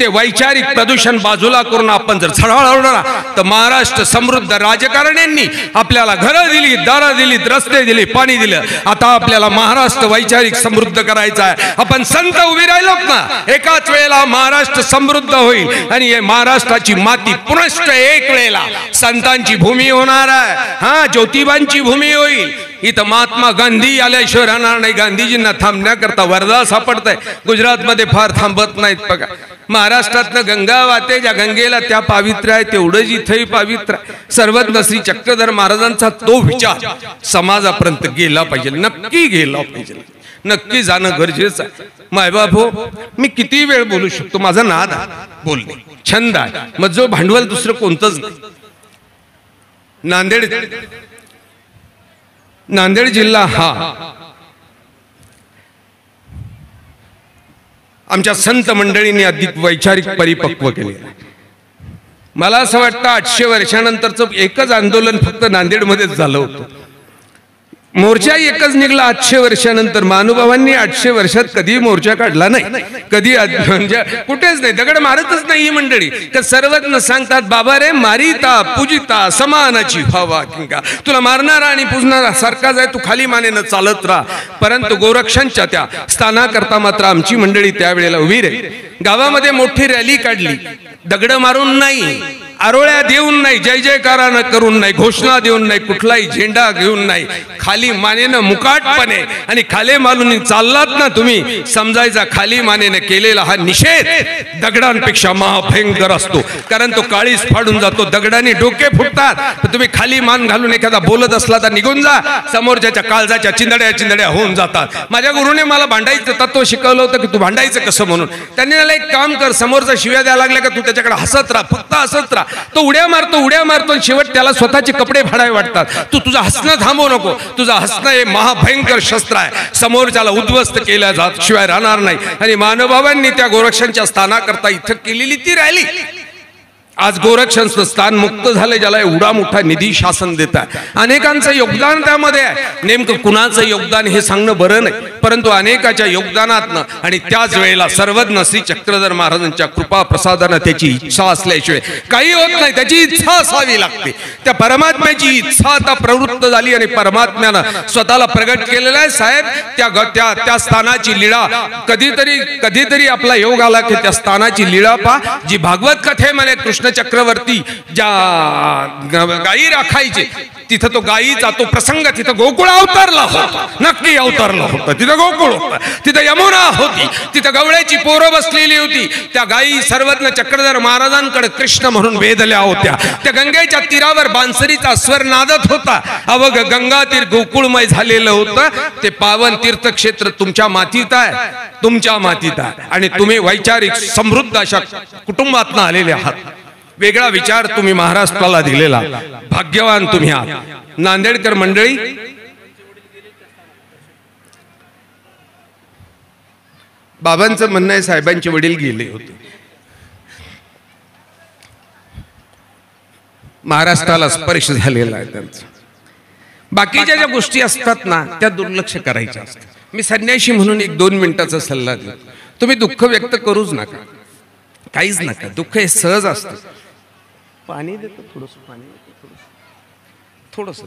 ते वैचारिक प्रदूषण बाजूला करून आपण जर झळाळवणार तर महाराष्ट्र समृद्ध राजकारण्यांनी आपल्याला घरं दिली, दारं दिली, रस्ते दिले, पाणी दिलं. आता आपल्याला महाराष्ट्र वैचारिक समृद्ध करायचा आहे. आपण संत उभी राहिलोत ना, एकाच वेळेला महाराष्ट्र समृद्ध होईल आणि हे महाराष्ट्राची माती पुनश्च एक वेळेला संतांची भूमी होणार आहे. हा, ज्योतिबांची भूमी होईल. इथं महात्मा गांधी आल्याशिवाय राहणार नाही. गांधीजींना थांबण्याकरता वर्धा सापडत आहे. गुजरातमध्ये फार थांबत नाहीत बघा. महाराष्ट्रातनं गंगा वाहते, ज्या गंगेला त्या पावित्र्य आहे तेवढंच इथंही पावित्र्य आहे. सर्वज्ञ श्री चक्रधर महाराजांचा तो विचार समाजापर्यंत गेला पाहिजे, नक्की गेला पाहिजे, नक्की जाणं गरजेचं आहे. मायबाप हो, मी किती वेळ बोलू शकतो, माझा नाद आहे, बोलणे छंद आहे. मग जो भांडवल दुसरं कोणतंच नाही. नांदेड जिल्हा हा आमच्या संत मंडळींनी अधिक वैचारिक परिपक्व केले. मला असं वाटतं 800 वर्षानंतरचं एकच आंदोलन फक्त नांदेडमध्येच झालं होतं. मोर्चा एकच निघला 800 वर्षानंतर. महानुभावांनी 800 वर्षात कधी मोर्चा काढला नाही, कधी म्हणजे कुठेच नाही, दगड मारतच नाही ही मंडळी. तर सर्वज्ञ सांगतात, बाबा रे मारिता पूजिता समानाची व्हावा किंका. तुला मारणारा आणि पूजणारा सारखाच आहे, तू खाली मानेनं चालत राहा. परंतु गोरक्षांच्या त्या स्थानाकरता मात्र आमची मंडळी त्यावेळेला उभी राहिली. गावामध्ये मोठी रॅली काढली, दगड मारून नाही, आरोळ्या देऊन नाही, जय जयकारानं करून नाही, घोषणा देऊन नाही, कुठलाही झेंडा घेऊन नाही, खाली मानेनं मुकाटपणे आणि खाली मालून चाललात ना तुम्ही, समजायचा खाली मानेनं केलेला हा निषेध दगडांपेक्षा महाभयंकर असतो. कारण तो काळीस फाडून जातो, दगडाने डोके फुटतात. तुम्ही खाली मान घालून एखादा बोलत असला तर निघून जा, समोरच्या काळजाच्या चिंदड्या होऊन जातात. माझ्या गुरुने मला भांडायचं तत्व शिकवलं होतं की तू भांडायचं कसं म्हणून. त्यांनी मला एक काम कर, समोरचा शिव्या द्यायला लागला का तू त्याच्याकडे हसत राहा, फक्त हसत राहा. तो उड्या मारतो आणि शेवट त्याला स्वतःचे कपडे फाडावे वाटतात. तू तुझं हसणं थांबवू नको. तुझं हसणं हे महाभयंकर शस्त्र आहे, समोरच्याला उद्ध्वस्त केल्या जात शिवाय राहणार नाही. आणि महानुभावांनी त्या गोरक्षांच्या स्थानाकरता इथं केलेली ती रॅली, आज गोरक्षांचं स्थान मुक्त झाले, ज्याला एवढा मोठा निधी शासन देत आहे. अनेकांचं योगदान त्यामध्ये आहे. नेमकं कुणाचं योगदान हे सांगणं बरं नाही, परंतु अनेकाच्या योगदानातनं आणि त्याच वेळेला सर्वज्ञ श्री चक्रधर महाराजांच्या कृपा प्रसादानं त्याची इच्छा असल्याशिवाय काही होत नाही. त्याची इच्छा असावी लागते. त्या परमात्म्याची इच्छा आता प्रवृत्त झाली आणि परमात्म्यानं स्वतःला प्रगट केलेला आहे. साहेब त्या स्थानाची लीळा कधीतरी आपला योग आला की त्या स्थानाची लीळा पा, जी भागवत कथेमध्ये कृष्ण चक्रवर्ती ज्या गायी राखायचे तिथं तो गायीचा तो प्रसंग, तिथं गोकुळ अवतरला होता, नक्की अवतरला होता. तिथं गोकुळ होता, तिथं यमुना होती, तिथं गवळ्याची पोरं बसलेली होती. त्या गायी सर्वज्ञ चक्रधर महाराजांकडे कृष्ण म्हणून वेधल्या होत्या. त्या गंगेच्या तीरावर बांसरीचा स्वर नादत होता. अवघ गंगा तीर गोकुळमय झालेलं होतं. ते पावन तीर्थक्षेत्र तुमच्या मातीत आहे, तुमच्या मातीत आहे. आणि तुम्ही वैचारिक समृद्ध अशा कुटुंबातनं आलेले आहात. वेगळा विचार तुम्ही महाराष्ट्राला दिलेला, भाग्यवान तुम्ही आहात. नांदेडकर मंडळी, बाबांचं म्हणणं आहे साहेबांचे वडील गेले होते, महाराष्ट्राला स्पर्श झालेला आहे त्यांचा. बाकीच्या ज्या गोष्टी असतात ना त्या दुर्लक्ष करायच्या असतात. मी संन्याशी म्हणून 1-2 मिनिटाचा सल्ला देतो. तुम्ही दुःख व्यक्त करूच नका, काहीच नका. दुःख हे सहज असतं. पाणी देतो, थोडंसं पाणी देतो, थोडंसं.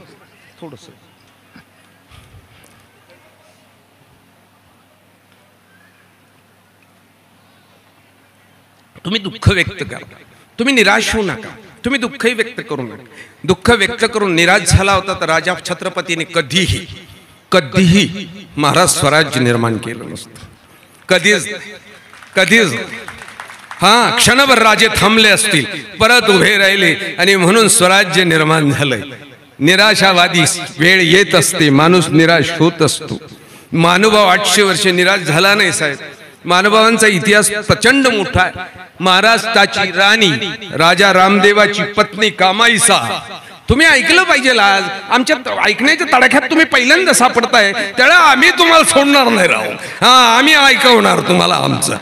तुम्ही दुःख व्यक्त करा, तुम्ही निराश होऊ नका, तुम्ही दुःखही व्यक्त करू नका. दुःख व्यक्त करून निराश झाला होता तर राजा छत्रपतीने कधीही महाराज स्वराज्य निर्माण केलं नसतं. कधीच हा, क्षणभर राजे थांबले असतील, परत उभे राहिले आणि म्हणून स्वराज्य निर्माण झालंय. निराशावादी वेळ येत असते, माणूस निराश होत असतो. महानुभाव 800 वर्ष निराश झाला नाही साहेब. महानुभावांचा इतिहास प्रचंड मोठा आहे. महाराष्ट्राची राणी राजा रामदेवाची पत्नी कामाईसा, तुम्ही ऐकलं पाहिजे आज. आमच्या ऐकण्याच्या तडाख्यात तुम्ही पहिल्यांदा सापडताय, त्याला आम्ही तुम्हाला सोडणार नाही राहू. आम्ही ऐकवणार तुम्हाला आमचं,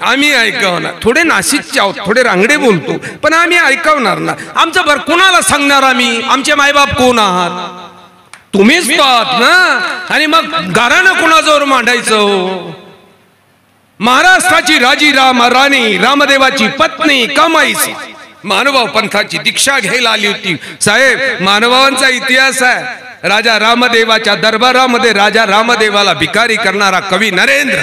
आम्ही ऐकवणार. थोडे नाशिकचे आहोत, थोडे रांगडे बोलतो, पण आम्ही ऐकवणार ना. आमचं बरं कुणाला सांगणार आम्ही? आमचे मायबाप कोण आहात? तुम्हीच तो आहात ना. आणि मग गारानं कुणाजवळ मांडायचं? महाराष्ट्राची राजी राणी, रामदेवाची पत्नी कमाईची महानुभाव पंथाची दीक्षा घ्यायला आली होती. साहेब, महानुभावांचा इतिहास आहे. राजा रामदेवाच्या दरबारामध्ये राजा रामदेवाला भिकारी करणारा कवी नरेंद्र,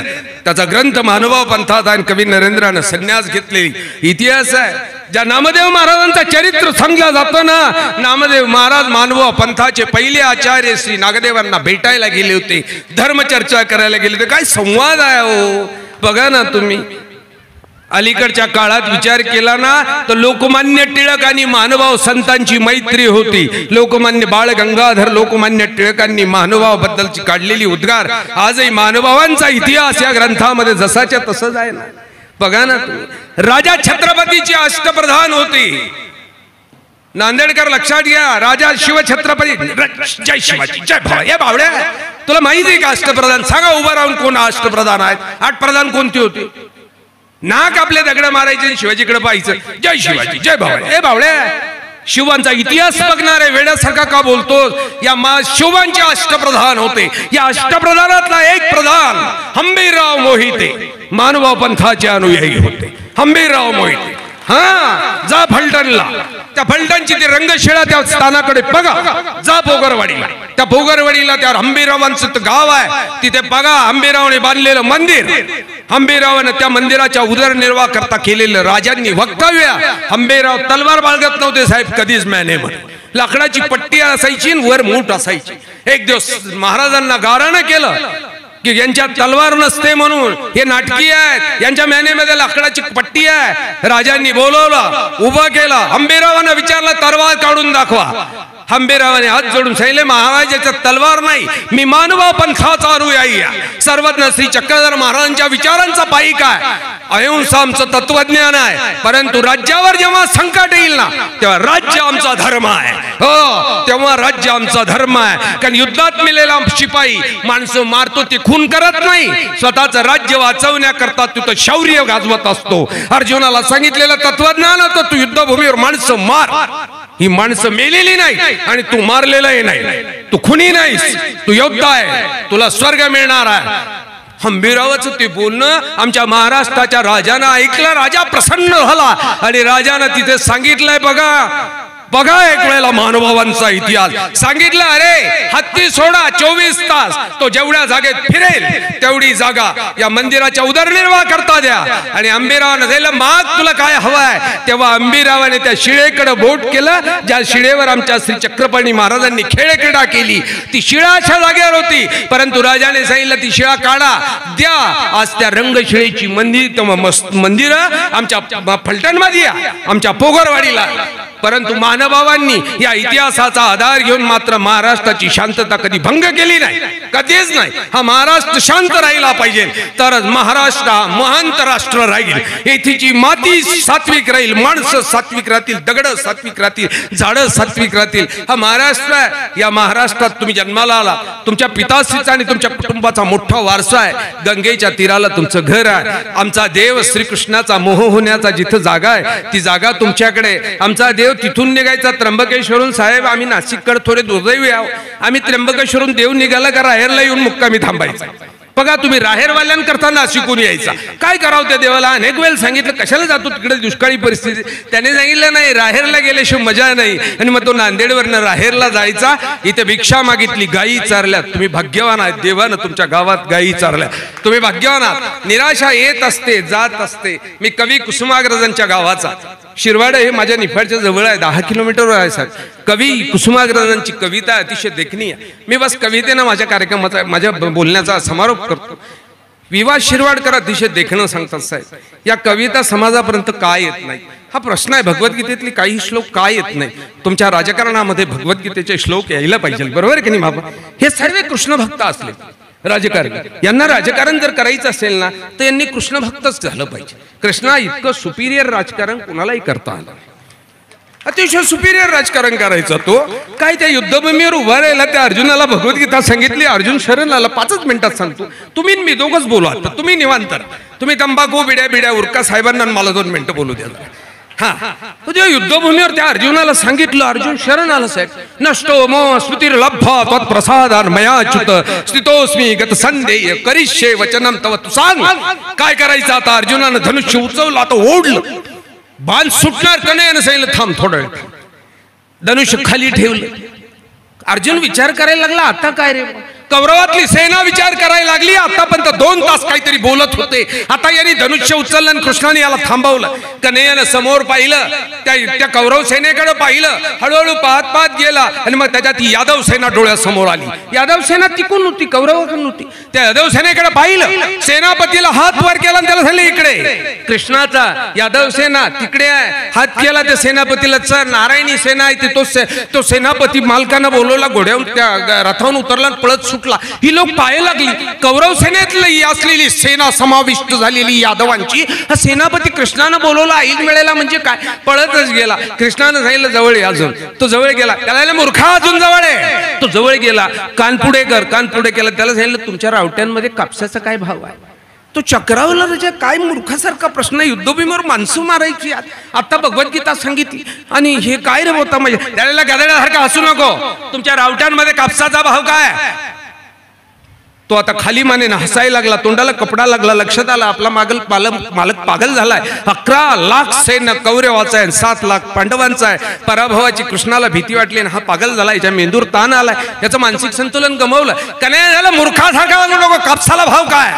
त्याचा ग्रंथ महानुभाव पंथात आणि कवी नरेंद्रानं संन्यास घेतलेली इतिहास आहे. ज्या नामदेव महाराजांचा चरित्र सांगलं जातं ना, नामदेव महाराज महानुभाव पंथाचे पहिले आचार्य श्री नागदेवांना भेटायला गेले होते, धर्मचर्चा करायला गेले होते. काय संवाद आहे हो, बघा ना तुम्ही. अलीकडच्या काळात विचार केला ना तर लोकमान्य टिळक आणि महानुभाव संतांची मैत्री होती. लोकमान्य बाळ गंगाधर लोकमान्य टिळकांनी महानुभाव बद्दलची काढलेली उद्गार आजही महानुभावांचा इतिहास या ग्रंथामध्ये जसाच्या तसंच आहे ना. बघा ना तुम्ही. राजा छत्रपतीची अष्टप्रधान होती. नांदेडकर लक्षात घ्या, राजा शिवछत्रपती. जय शिवाजी, जय भावा. या भावड्या, तुला माहिती आहे का अष्टप्रधान? सांगा उभा राहून कोण अष्टप्रधान आहेत? 8 प्रधान कोणती होती? नाक आपले दगड मारायचे, शिवाजीकडे पाहायचं. जय शिवाजी, जय भावा. हे भावड्या, शिवांचा इतिहास बघणारे वेड्यासारखा का बोलतोस? या शिवांचे अष्टप्रधान होते. या अष्टप्रधानातला एक प्रधान हंबीरराव मोहिते महानुभाव पंथाचे अनुयायी होते. हंबीरराव मोहिते. जा फलटणला. त्या फलटणची ती रंगशिळा त्या स्थानाकडे बघा. जा भोगरवाडीला. त्या भोगरवाडीला त्या हंबीररावांचं गाव आहे, तिथे बघा हंबीररावने बांधलेलं मंदिर. हंबीररावानं त्या मंदिराच्या उदरनिर्वाह करता केलेलं राजांनी वक्तव्य. हंबीरराव तलवार बाळगत नव्हते साहेब कधीच मॅनेमध्ये. लाकडाची पट्टी असायची, वर मूठ असायची. एक दिवस महाराजांना गारानं केलं की यांच्या तलवार नसते म्हणून हे नाटकी आहेत, यांच्या मेनेमध्ये लाकडाची पट्टी आहे. राजांनी बोलवलं, उभं केलं. हंबीररावानं विचारलं तलवार काढून दाखवा. हंबीररावाने हात जोडून सांगितले, महाराजाच्या तलवार नाही, मी महानुभाव पंथाचा अनुयायी आहे. सर्वज्ञ श्री चक्रधर महाराजांच्या विचारांचा पाईक आहे. अहिंसा आमचं तत्वज्ञान आहे. परंतु राज्यावर जेव्हा संकट येईल ना तेव्हा राज्य आमचा धर्म आहे. हो, तेव्हा राज्य आमचा धर्म आहे. कारण युद्धात मिळालेला शिपाई माणसं मारतो, ते खून करत नाही. स्वतःचं राज्य वाचवण्याकरता तू शौर्य गाजवत असतो. अर्जुनाला सांगितलेलं तत्वज्ञान होतं, तू युद्धभूमीवर माणसं मार. ही माणसं मेलेली नाही आणि तू मारलेलंही नाही. तू खुनी नाहीस, तू योद्धा आहे, तुला स्वर्ग मिळणार आहे. हंबीररावाचं ते बोलणं आमच्या महाराष्ट्राच्या राजानं ऐकलं. राजा प्रसन्न झाला आणि राजानं तिथे सांगितलंय, बघा एक वेळेला महानुभावांचा इतिहास सांगितलं. अरे हत्ती सोडा 24 तास, तो जेवढ्या जागेत फिरेल तेवढी जागा या मंदिराच्या उदरनिर्वाह करता द्या. आणि अंबीरावानं दिलं, माग तुला काय हवंय? तेव्हा अंबीरावाने त्या शिळेकडे बोट केलं, ज्या शिळेवर आमच्या श्री चक्रपाणी महाराजांनी खेळक्रीडा केली. ती शिळा अशा जागेवर होती, परंतु राजाने सांगितलं ती शिळा काढा द्या. आज त्या रंगशिळेची मंदिर आमच्या फलटणमध्ये आहे, आमच्या पोगरवाडीला. परंतु महानुभावांनी या इतिहासाचा आधार घेऊन मात्र महाराष्ट्राची शांतता कधी भंग केली नाही, कधीच नाही. हा महाराष्ट्र शांत राहिला पाहिजे तरच महाराष्ट्र महंत राष्ट्र राहील. येथीची माती सात्विक राहील, माणसं सात्विक राहतील, दगड सात्विक राहतील, झाडं सात्विक राहतील. हा महाराष्ट्र आहे. या महाराष्ट्रात तुम्ही जन्माला आला. तुमच्या पिताश्रीचा आणि तुमच्या कुटुंबाचा मोठा वारसा आहे. गंगेच्या तीराला तुमचं घर आहे. आमचा देव श्रीकृष्णाचा मोह होण्याचा जिथं जागा आहे ती जागा तुमच्याकडे. आमचा देव तिथून निघायचा त्र्यंबकेश्वरून. साहेब, आम्ही नाशिककडे थोडे दुर्दैवी आहोत. आम्ही त्र्यंबकेश्वरून देव निघाला का राहेरला येऊन मुक्कामी थांबायचा. बघा तुम्ही राहेरवाल्यांकरता नाशिकून यायचा. काय करावं त्या देवाला? अनेक वेळ सांगितलं कशाला जातो तिकडे, दुष्काळी परिस्थिती. त्याने सांगितलं नाही, राहेरला गेल्याशिवाय मजा नाही. आणि मग तो नांदेडवरनं राहेरला जायचा. इथे भिक्षा मागितली, गायी चारल्या. तुम्ही भाग्यवान आहात, देवानं तुमच्या गावात गायी चारल्या, तुम्ही भाग्यवान आहात. निराशा येत असते, जात असते. मी कवी कुसुमाग्रजांच्या गावाचा, शिरवाड हे माझ्या निफाडच्या जवळ आहे, 10 किलोमीटरवर आहे साहेब. कवी कुसुमाग्रजांची कविता अतिशय देखणीय. मी बस कवितेनं माझ्या कार्यक्रमाचा, माझ्या बोलण्याचा समारोप करतो. विवा शिरवाडकर अतिशय देखणं सांगतात साहेब. या कविता समाजापर्यंत काय येत नाही हा प्रश्न आहे. भगवद्गीतेतली काही श्लोक काय येत नाही? तुमच्या राजकारणामध्ये भगवद्गीतेचे श्लोक यायला पाहिजे, बरोबर की नाही बाबा? हे सर्व कृष्ण भक्त असले राजकारण. यांना राजकारण जर करायचं असेल ना तर यांनी कृष्ण भक्तच झालं पाहिजे. कृष्णा इतकं सुपिरियर राजकारण कोणालाही करता आलं. अतिशय सुपिरियर राजकारण करायचा तो. काय त्या युद्धभूमीवर उभा राहिला, त्या अर्जुनाला भगवद्गीता सांगितली, अर्जुन शरण आला. 5च मिनिटात सांगतो, तुम्ही मी दोघंच बोलू. आता तुम्ही निवांत, तुम्ही तंबाखू बिड्या उरका साहेबांना मला 2 मिनिटं बोलू द्या. हा, तुझ्या युद्धभूमीवर त्या अर्जुनाला सांगितलं, अर्जुन शरण आला साहेब. नष्टो मो स्मृतिर्लब्धा त्वत्प्रसादान मयाच्युत स्थितोस्मी गत संदेय करिष्ये वचनम तव. तू सांग काय करायचं आता. अर्जुनानं धनुष्य उचवलं, आता ओढलं, बाण सुटणार का नाही सांगितलं, थांब थोडं. धनुष्य खाली ठेवलं. अर्जुन विचार करायला लागला, आता काय रे. कौरवातली सेना विचार करायला लागली. आतापर्यंत 2 तास काहीतरी बोलत होते, आता यांनी धनुष्य उचललं आणि कृष्णाने याला थांबवलं. कन्हैयानं समोर पाहिलं, त्या कौरव सेनेकडे पाहिलं, हळूहळू पाहत गेला आणि मग त्याच्यात यादव सेना डोळ्यासमोर आली. यादव सेना तिकून नव्हती, कौरवाकडून नव्हती. त्या यादव सेनेकडे पाहिलं, सेनापतीला हात वर केला आणि त्याला सांगितलं, इकडे कृष्णाचा यादव सेना तिकडे आहे. हात केला त्या सेनापतीला, सर नारायणी सेना आहे. तो सेनापती मालकानं बोलवला, घोड्यावर त्या रथावरून उतरला, पळत सुटला. ही लोक पाहायला लागली, कौरव सेनेतली असलेली सेना समाविष्ट झालेली यादवांची. हा सेनापती कृष्णानं बोलवला ऐन वेळेला म्हणजे काय, पळतच गेला. कृष्णानं सांगितलं जवळ आहे अजून. तो जवळ गेला, त्याला मूर्खा अजून जवळ आहे. तो जवळ गेला, कान पुढे कर, कान पुढे केला. त्याला सांगितलं तुमच्या रावट्यांमध्ये कापसाचा काय भाव आहे. तो चक्रावला, म्हणजे काय मूर्खासारखा प्रश्न. युद्धभूमीवर माणसं मारायची, आता भगवद्गीता सांगितली आणि हे काय रे होता. म्हणजे त्याला गदड्यासारखा हसू नको. तुमच्या रावट्यांमध्ये कापसाचा भाव काय. तो आता खाली मानेनं हसायला लागला, तोंडाला कपडा लागला. लक्षात आला आपला मालक पागल झालाय. 11 लाख सैन्य कौरवाचा आहे, 7 लाख पांडवांचा आहे. पराभवाची कृष्णाला भीती वाटली आणि हा पागल झाला. याच्या मेंदूर ताण आलाय, याचं मानसिक संतुलन गमावलं. कन्हैया झाला मूर्खासारखा नको, कापसाला भाव काय.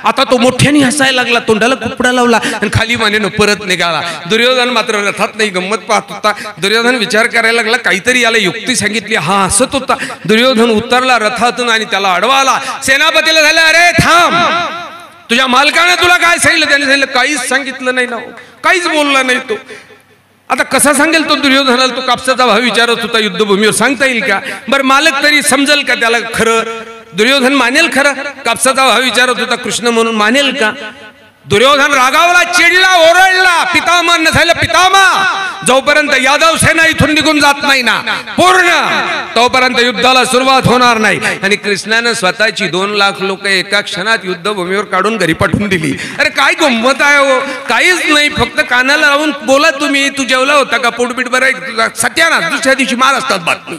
आता तो मोठ्याने हसायला लागला, तोंडाला कपडा लावला आणि खाली मानेनं परत निघाला. दुर्योधन मात्र रथात नाही गंमत पाहत होता. दुर्योधन विचार करायला लागला, काहीतरी याला युक्ती सांगितली. हा हसत होता. दुर्योधन उतरला रथातून आणि त्याला अडवाला. सेनापतीला झालं, अरे थांब, तुझ्या मालकाने तुला काय सांगितलं. त्याने सांगितलं काहीच सांगितलं नाही ना, काहीच बोलला नाही तो. आता कसा सांगेल तो दुर्योधनाला. तो कापसाचा भाव विचारत होता युद्धभूमीवर, सांगता येईल का. बरं मालक तरी समजेल का त्याला खरं. दुर्योधन मानेल खरं, कापसाचा भाव विचारत होता कृष्ण म्हणून, मानेल का. दुर्योधन रागावला, चिडला, ओरडला. पितामह नसायला पितामह, जोपर्यंत यादव सेना इथून निघून जात नाही ना पूर्ण, तोपर्यंत युद्धाला सुरुवात होणार नाही. आणि कृष्णानं स्वतःची 2 लाख लोक एका क्षणात युद्धभूमीवर काढून घरी पाठवून दिली. अरे काय गंमत आहे हो. काहीच नाही, फक्त कानाला लावून बोला तुम्ही, तू जेवला होता का, पोटपीठ बरं, सत्यानाश. दुसऱ्या दिवशी मार असतात बातमी,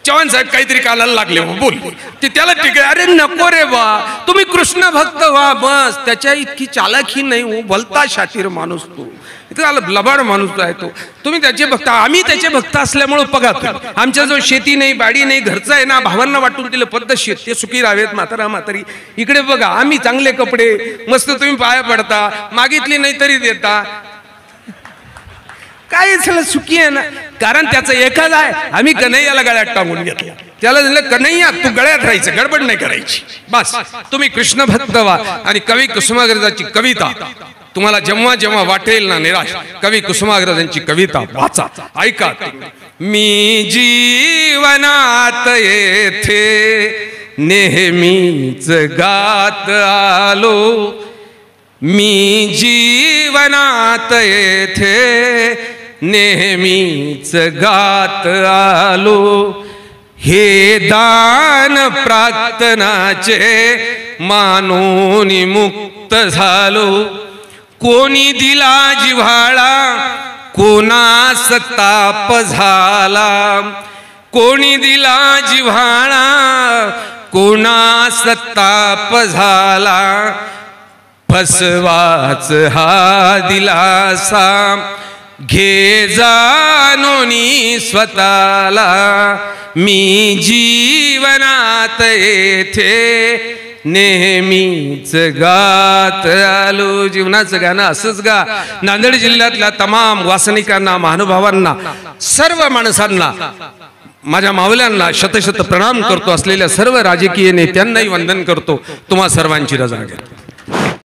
चव्हाण साहेब काहीतरी कानाला लागले बोल. ते त्याला ठीक आहे. अरे नको रे बा, तुम्ही कृष्ण भक्त व्हा बस. त्याच्या इतकी चालाकी नाही हो, भलता शातीर माणूस तो, लबाड माणूस आहे तो. तुम्ही त्याचे भक्त, आम्ही त्याचे भक्त असल्यामुळे बघा, आमच्या जो शेती नाही बाडी नाही घरचं आहे ना, भावांना वाटून दिलं पद्धतशीर, ते सुखी राहावेत म्हातारी. इकडे बघा, आम्ही चांगले कपडे मस्त, तुम्ही पाया पडता, मागितली नाही तरी देता. काय झालं, सुखी आहे ना. कारण त्याचं एकच आहे, आम्ही कन्हैयाला गळ्यात टांगून घेतला. त्याला झालं कन्हैया तू गळ्यात राहायचं, गडबड नाही करायची बस. तुम्ही कृष्ण भक्त व्हा. आणि कवी कुसुमाग्रजाची कविता तुम्हाला जेव्हा जेव्हा वाटेल ना निराश, कवी कुसुमाग्रजांची कविता वाचा, ऐका. मी जीवनात येथे नेहमीच गात आलो, मी जीवनात येथे नेहमीच गात आलो, हे दान प्रार्थनाचे मानून मुक्त झालो. कोणी दिला जिव्हाळा, कोणास ताप झाला, कोणी दिला जिव्हाळा, कोणास ताप झाला. फसवाच हा दिलासा घे जाणोनी स्वतःला, मी जीवनात येथे नेहमीच गात आलो. जीवनाचं गाणं असंच गा. नांदेड जिल्ह्यातल्या तमाम वासनिकांना, महानुभावांना, सर्व माणसांना, माझ्या मावल्यांना शतशत प्रणाम करतो. असलेल्या सर्व राजकीय नेत्यांनाही वंदन करतो. तुम्हा सर्वांची रजा घेतो.